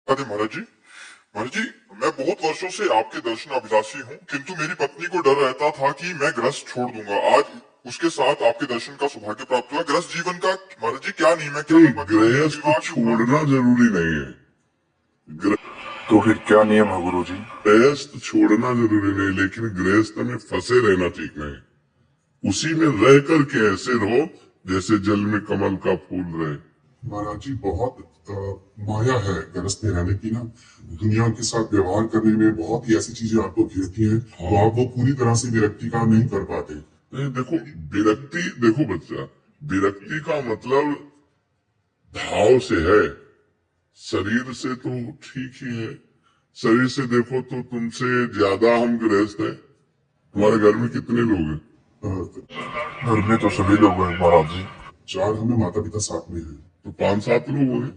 अरे महाराज जी, मैं बहुत वर्षों से आपके दर्शन अभिलाषी हूँ, किंतु मेरी पत्नी को डर रहता था कि मैं गृहस्थ छोड़ दूंगा। आज उसके साथ आपके दर्शन का सौभाग्य प्राप्त हुआ। गृहस्थ जीवन का महाराज जी क्या नियम है, क्या नहीं, मैं पति और गृहस्थ विवाह की छोड़ना जरूरी नहीं है। तो फिर क्या नियम है गुरुजी? गृहस्थ छोड़ना जरूरी नहीं, लेकिन गृहस्थ में फंसे रहना ठीक नहीं। उसी में रह करके ऐसे रहो जैसे जल में कमल का फूल रहे। महाराज जी बहुत माया है गृहस्थ में रहने की ना। दुनिया के साथ व्यवहार करने में बहुत ही ऐसी चीजें आपको घेरती हैं, तो आप वो पूरी तरह से विरक्ति का नहीं कर पाते। नहीं, देखो विरक्ति, देखो बच्चा, विरक्ति का मतलब भाव से है, शरीर से तो ठीक ही है। शरीर से देखो तो तुमसे ज्यादा हम गृहस्थ हैं। हमारे घर में कितने लोग हैं? घर में तो सभी लोग हैं महाराज जी। 4 हमें माता पिता साथ में हैं। तो 5-7 लोग हैं,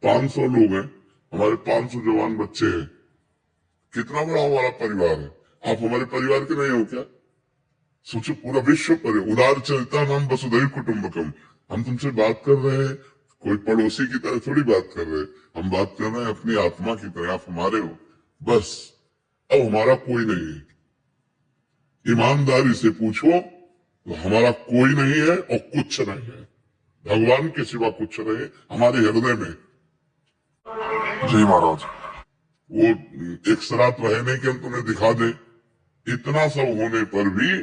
500 लोग हैं। हमारे 500 जवान बच्चे हैं। कितना बड़ा हमारा परिवार है। आप हमारे परिवार के नहीं हो क्या? सोचो, पूरा विश्व पर उदार चरिता नाम वसुधैव कुटुंबकम। हम तुमसे बात कर रहे हैं, कोई पड़ोसी की तरह थोड़ी बात कर रहे हैं। हम बात कर रहे हैं अपनी आत्मा की तरह। आप हमारे हो बस। अब हमारा कोई नहीं है। ईमानदारी से पूछो तो हमारा कोई नहीं है और कुछ नहीं है। भगवान के सिवा कुछ नहीं हमारे हृदय में। जी महाराज। वो एक शराब रहने के हम तुम्हें दिखा दे, इतना सब होने पर भी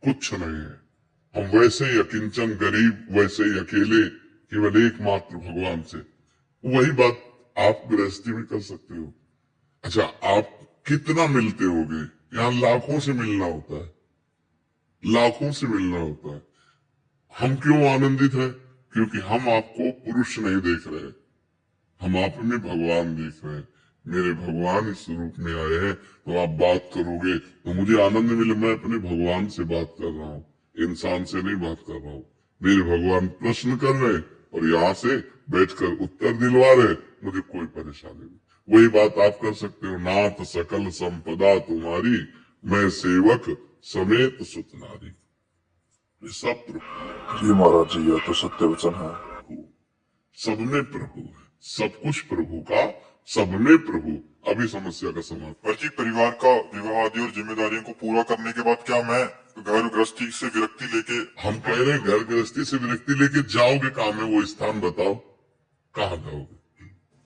कुछ नहीं है। हम वैसे ही अकिंचन, गरीब, वैसे ही अकेले, केवल एकमात्र भगवान से। वही बात आप गृहस्थी में कर सकते हो। अच्छा, आप कितना मिलते होगे? यहाँ लाखों से मिलना होता है, लाखों से मिलना होता है। हम क्यों आनंदित है? क्योंकि हम आपको पुरुष नहीं देख रहे, हम आप में भगवान देख रहे हैं। मेरे भगवान इस रूप में आए हैं, तो आप बात करोगे तो मुझे आनंद मिले। मैं अपने भगवान से बात कर रहा हूँ, इंसान से नहीं बात कर रहा हूँ। मेरे भगवान प्रश्न कर रहे और यहाँ से बैठकर उत्तर दिलवा रहे, मुझे कोई परेशानी नहीं। वही बात आप कर सकते हो। नाथ सकल संपदा तुम्हारी, मैं सेवक समेत सुत नारी। ये सब प्रभु, जी महाराज जी, यह तो सत्य वचन है। सब में प्रभु है, सब कुछ प्रभु का, सब में प्रभु। अभी समस्या का समाधान। महाराज जी, परिवार का विवाह आदि और जिम्मेदारियों को पूरा करने के बाद क्या मैं घर गृहस्थी से विरक्ति लेके? हम कह रहे हैं घर गृहस्थी से विरक्ति लेके जाओगे कहाँ में? वो स्थान बताओ, कहाँ जाओगे?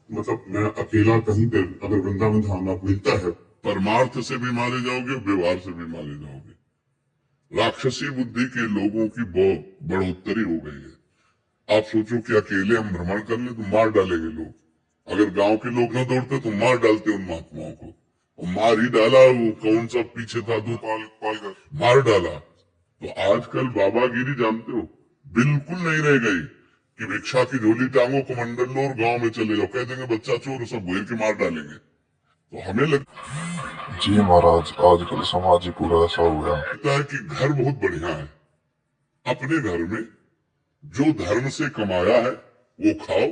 मतलब मैं अकेला कहीं पे अगर वृंदावन धाम आप मिलता है, परमार्थ से भी मारे जाओगे, व्यवहार से भी मारे जाओगे। राक्षसी बुद्धि के लोगों की बढ़ोतरी हो गई है। आप सोचो कि अकेले हम भ्रमण कर ले तो मार डालेंगे लोग। अगर गांव के लोग न दौड़ते तो मार डालते उन महात्माओं को। और मार ही डाला। वो कौन सा पीछे था, दो पालकर मार डाला। तो आजकल बाबागिरी जानते हो, बिल्कुल नहीं रह गई कि भिक्षा की झोली टांगो, कमंडल लो और गांव में चले जाओ, कह देंगे बच्चा चोर, सब घेर के मार डालेंगे। तो हमें लगता जी महाराज, आजकल समाज ही पूरा ऐसा हो गया है कि घर बहुत बढ़िया है। अपने घर में जो धर्म से कमाया है वो खाओ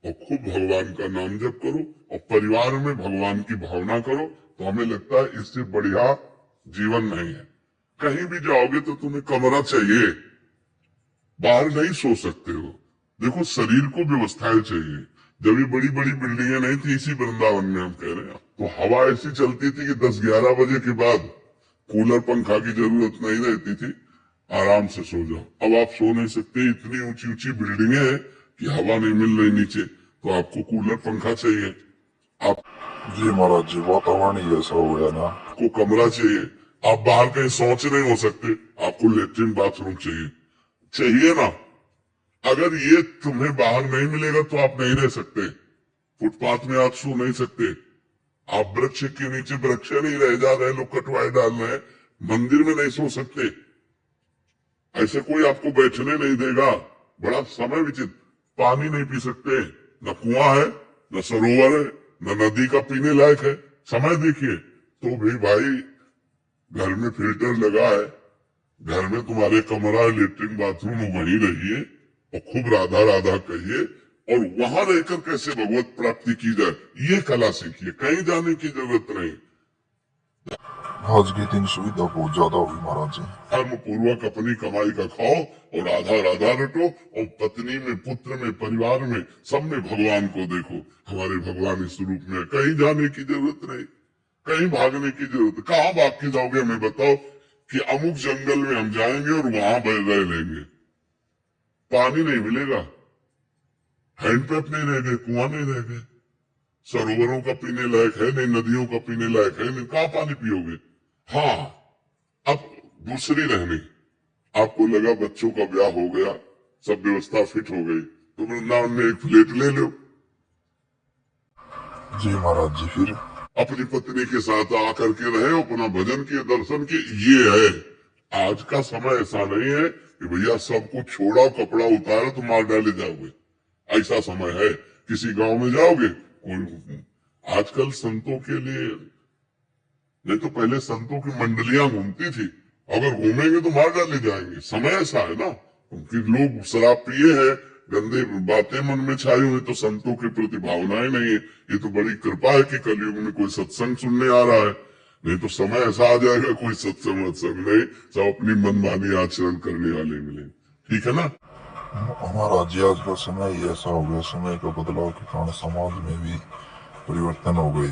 और खूब भगवान का नाम जप करो और परिवार में भगवान की भावना करो। तो हमें लगता है इससे बढ़िया जीवन नहीं है। कहीं भी जाओगे तो तुम्हें कमरा चाहिए, बाहर नहीं सो सकते हो। देखो, शरीर को व्यवस्थाएं चाहिए। जब ये बड़ी बड़ी बिल्डिंगें नहीं थी, इसी वृंदावन में हम कह रहे हैं, तो हवा ऐसी चलती थी कि 10-11 बजे के बाद कूलर पंखा की जरूरत नहीं रहती थी, आराम से सो जाओ। अब आप सो नहीं सकते, इतनी ऊंची ऊंची बिल्डिंगें हैं कि हवा नहीं मिल रही नीचे, तो आपको कूलर पंखा चाहिए। जी महाराज जी, वातावरण ही ऐसा हो गया ना। आपको कमरा चाहिए। आप बाहर कहीं शौच नहीं हो सकते, आपको लेट्रिन बाथरूम चाहिए, चाहिए ना। अगर ये तुम्हें बाहर नहीं मिलेगा तो आप नहीं रह सकते। फुटपाथ में आप सो नहीं सकते। आप वृक्ष के नीचे, वृक्ष नहीं रह जा रहे, लोग कटवाए डाल रहे हैं, मंदिर में नहीं सो सकते। ऐसे कोई आपको बैठने नहीं देगा। बड़ा समय विचित्र। पानी नहीं पी सकते, न कुआं है, न सरोवर है, न नदी का पीने लायक है। समय देखिए। तो भी भाई, घर में फिल्टर लगा है, घर में तुम्हारे कमरा, लेटरिन, बाथरूम, वहीं रहिए और खूब राधा राधा कहिए। और वहां रहकर कैसे भगवत प्राप्ति की जाए, ये कला सीखिए। कहीं जाने की जरूरत नहीं। आज के दिन सुविधा बहुत ज्यादा हुई महाराज जी। धर्म पूर्वक अपनी कमाई का खाओ और आधा आधा रटो, और पत्नी में, पुत्र में, परिवार में, सब में भगवान को देखो। हमारे भगवान इस रूप में, कहीं जाने की जरूरत नहीं, कहीं भागने की जरूरत। कहाँ भाग के जाओगे हमें बताओ कि अमुक जंगल में हम जाएंगे और वहां रह लेंगे, पानी नहीं मिलेगा, हैंडपंप नहीं रह गए, कुआं नहीं रह गए, सरोवरों का पीने लायक है नहीं, नदियों का पीने लायक है नहीं, कहाँ पानी पियोगे। हाँ, अब दूसरी रहनी, आपको लगा बच्चों का ब्याह हो गया, सब व्यवस्था फिट हो गई, तो वृंदावन में एक फ्लैट ले लो, जी महाराज जी। फिर अपनी पत्नी के साथ आकर के रहे, अपना भजन किए, दर्शन किए। ये है आज का समय। ऐसा नहीं है कि भैया सब कुछ छोड़ा, कपड़ा उतारा तो मार डाले जाओगे, ऐसा समय है। किसी गांव में जाओगे, कोई आजकल संतों के लिए, नहीं तो पहले संतों की मंडलियां घूमती थी, अगर घूमेंगे तो मार डाले जाएंगे। समय ऐसा है ना, क्योंकि लोग शराब पिए हैं, गंदे बातें मन में छाई हुई, तो संतों के प्रति भावनाएं नहीं है। ये तो बड़ी कृपा है कि कलयुग में कोई सत्संग सुनने आ रहा है, नहीं तो समय ऐसा आ जाएगा कोई सत्संग वत्संग नहीं, सब अपनी मनमानी आचरण करने वाले मिले। ठीक है ना। महाराज जी, आज का समय ही ऐसा हो गया, समय का बदलाव के कारण समाज में भी परिवर्तन हो गए।